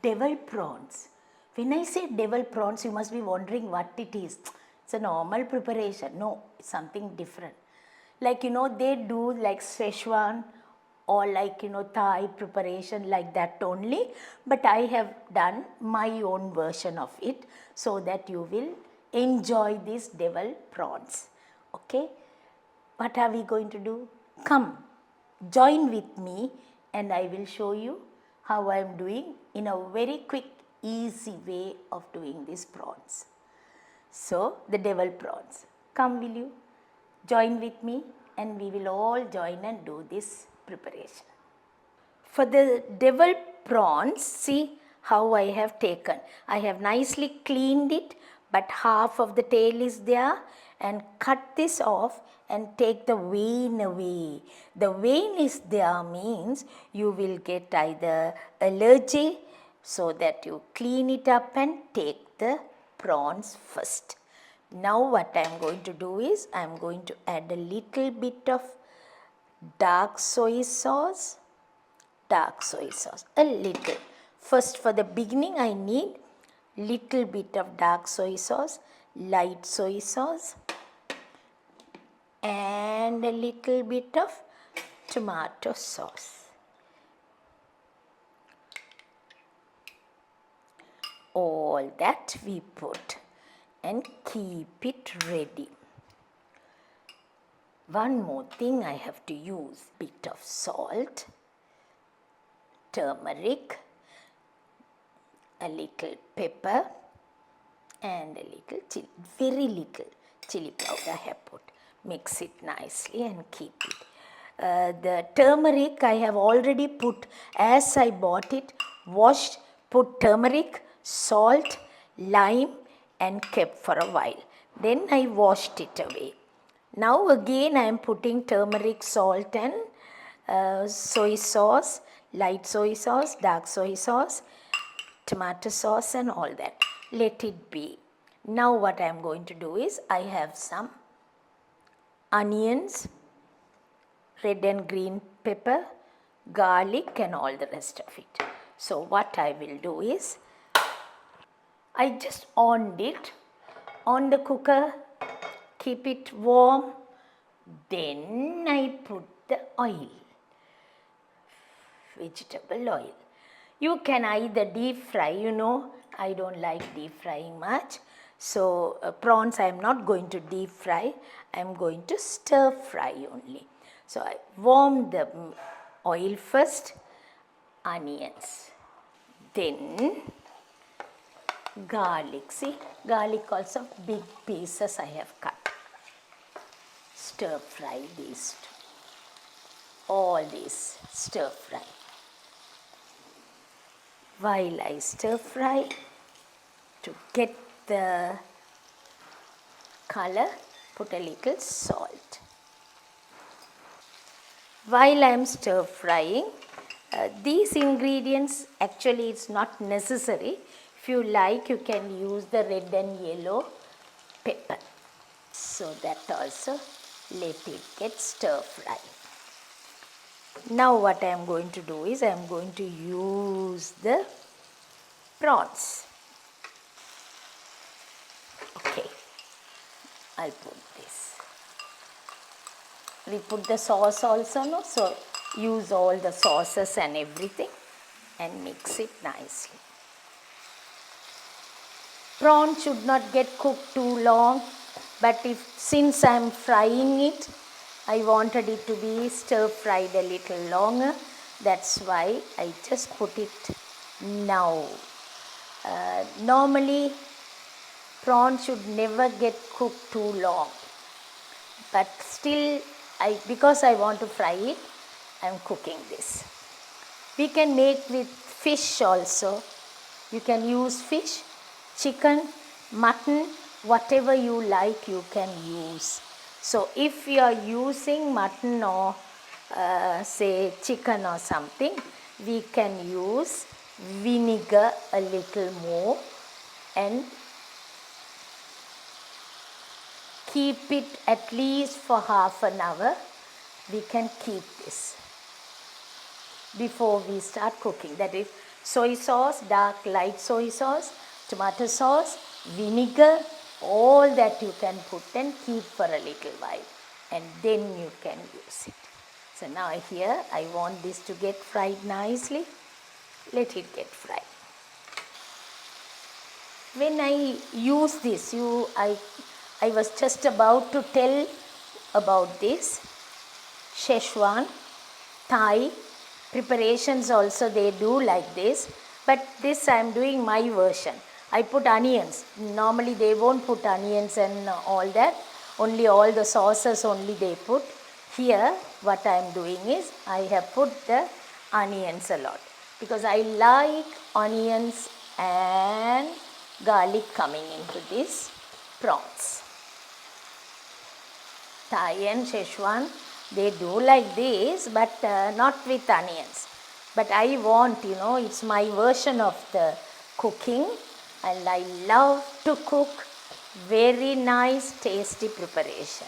devil prawns. When I say devil prawns, you must be wondering what it is. It's a normal preparation. No, it's something different. Like, they do like Szechuan or like, Thai preparation like that only. But I have done my own version of it so that you will enjoy these devil prawns. Okay? What are we going to do? Come, join with me and I will show you how I am doing in a very quick, easy way of doing these prawns. So, the devil prawns. Come, will you join with me and we will all join and do this preparation. For the devil prawns, see how I have taken. I have nicely cleaned it, but half of the tail is there, and cut this off and take the vein away. The vein is there means you will get either allergy, so that you clean it up and take the prawns first. Now what I am going to do is I am going to add a little bit of dark soy sauce, a little. First, for the beginning I need little bit of dark soy sauce, light soy sauce, and a little bit of tomato sauce. All that we put and keep it ready. One more thing I have to use, bit of salt, turmeric, a little pepper and a little chili, very little chili powder I have put. Mix it nicely and keep it. The turmeric I have already put, as I bought it, washed, put turmeric, salt, lime and kept for a while. Then I washed it away. Now again I am putting turmeric, salt and soy sauce, light soy sauce, dark soy sauce, tomato sauce and all that. Let it be. Now what I am going to do is I have some onions, red and green pepper, garlic and all the rest of it. So what I will do is I just on it on the cooker, keep it warm, then I put the oil, vegetable oil. You can either deep fry, I don't like deep frying much. So prawns I am not going to deep fry, I am going to stir fry only. So I warm the oil first, onions, then garlic. See, garlic also big pieces I have cut. Stir fry these two. All these stir fry. While I stir fry, to get the color, put a little salt. While I am stir frying, these ingredients actually it's not necessary. If you like, you can use the red and yellow pepper. So that also let it get stir fry. Now what I am going to do is I am going to use the prawns. Okay, I'll put this. We put the sauce also, no? So use all the sauces and everything and mix it nicely. Prawn should not get cooked too long, but since I am frying it, I wanted it to be stir fried a little longer. That's why I just put it now. Normally, prawn should never get cooked too long. But still, because I want to fry it, I am cooking this. We can make with fish also. You can use fish, chicken, mutton, whatever you like you can use. So if you are using mutton or say chicken or something, we can use vinegar a little more and keep it at least for half an hour. We can keep this before we start cooking. That is, soy sauce, dark light soy sauce, tomato sauce, vinegar, all that you can put and keep for a little while, and then you can use it. So now here I want this to get fried nicely. Let it get fried. When I use this, I was just about to tell about this Szechuan, Thai preparations also they do like this, but this I am doing my version. I put onions. Normally they won't put onions and all that. Only all the sauces only they put. Here what I am doing is I have put the onions a lot because I like onions and garlic coming into this prawns. Thai and Szechuan, they do like this, but not with onions. But I want, it's my version of the cooking, and I love to cook very nice, tasty preparation.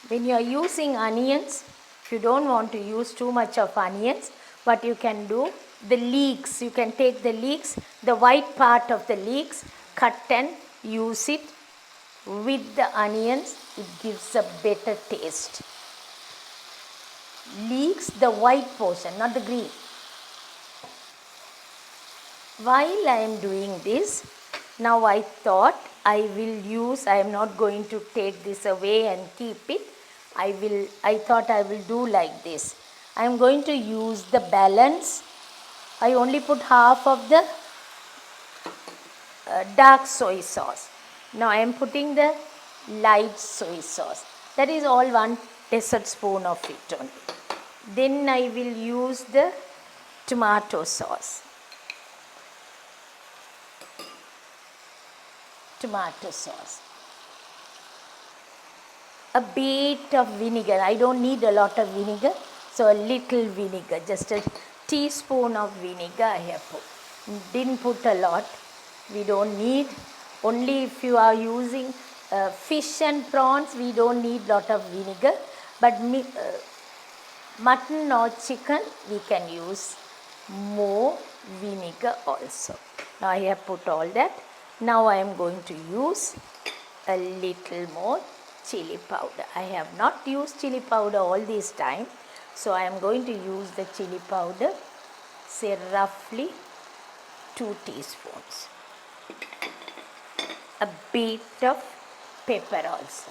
When you are using onions, if you don't want to use too much of onions, what you can do, the leeks, you can take the leeks, the white part of the leeks, cut and use it with the onions, it gives a better taste. Leeks, the white portion, not the green. While I am doing this, now I thought I am not going to take this away and keep it. I thought I will do like this. I am going to use the balance. I only put half of the dark soy sauce. Now I am putting the light soy sauce. That is all 1 dessert spoon of it only. Then I will use the tomato sauce. Tomato sauce. A bit of vinegar. I don't need a lot of vinegar, so a little vinegar. Just a teaspoon of vinegar I have put. Didn't put a lot. We don't need. Only if you are using fish and prawns, we don't need lot of vinegar. But mutton or chicken, we can use more vinegar also. Now I have put all that. Now I am going to use a little more chili powder. I have not used chili powder all this time, so I am going to use the chili powder, say roughly 2 teaspoons. A bit of pepper also.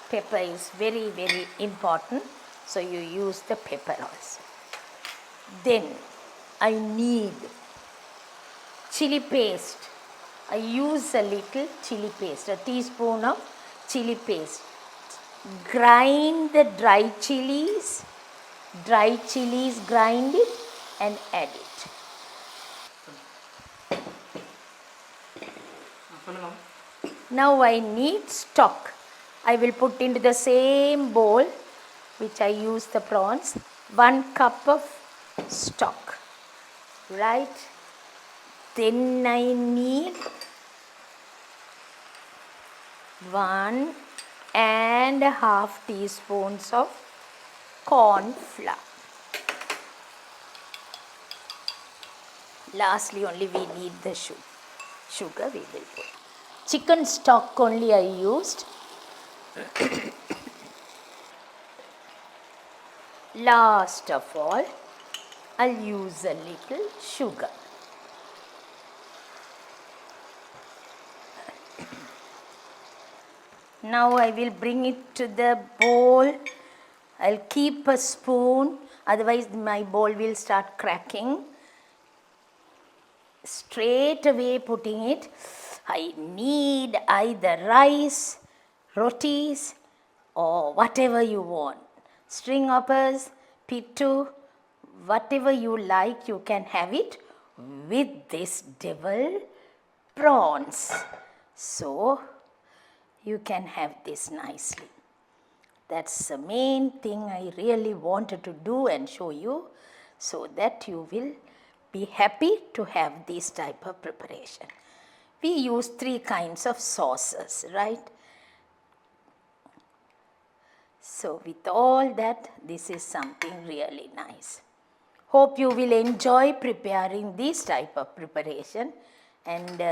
Pepper is very, very important, so you use the pepper also. Then I need chili paste. I use a little chili paste, a teaspoon of chili paste. Grind the dry chilies, grind it and add it. Now I need stock. I will put into the same bowl which I use the prawns, 1 cup of stock, right? Then I need 1.5 teaspoons of corn flour. Lastly, only we need the sugar we will put. Chicken stock only I used. Last of all, I'll use a little sugar. Now I will bring it to the bowl. I'll keep a spoon, otherwise my bowl will start cracking. Straight away putting it, I need either rice, rotis, or whatever you want. String hoppers, pittu, whatever you like, you can have it with this devil prawns. So you can have this nicely. That's the main thing I really wanted to do and show you, so that you will be happy to have this type of preparation. We use 3 kinds of sauces, right? So with all that, this is something really nice. Hope you will enjoy preparing this type of preparation, and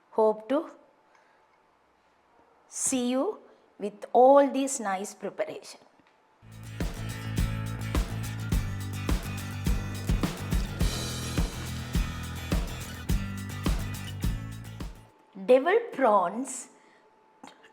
hope to see you with all this nice preparation. Deviled prawns,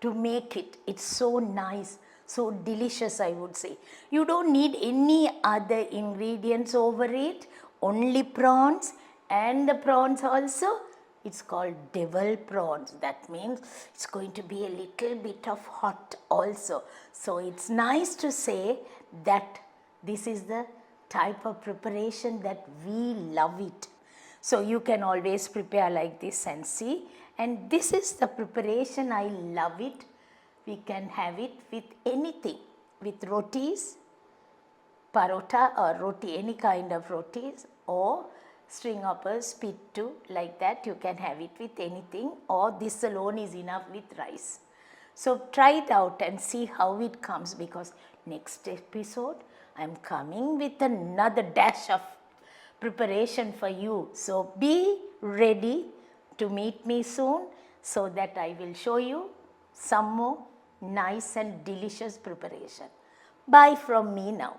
to make it, it's so nice, so delicious, I would say. You don't need any other ingredients over it, only prawns, and the prawns also, it's called devil prawns. That means it's going to be a little bit of hot also. So it's nice to say that this is the type of preparation that we love it. So you can always prepare like this and see. And this is the preparation, I love it. We can have it with anything, with rotis, parota or roti, any kind of rotis, or string hoppers, pittu, like that. You can have it with anything, or this alone is enough with rice. So try it out and see how it comes, because next episode I am coming with another dash of preparation for you. So be ready to meet me soon, so that I will show you some more nice and delicious preparation. Bye from me now.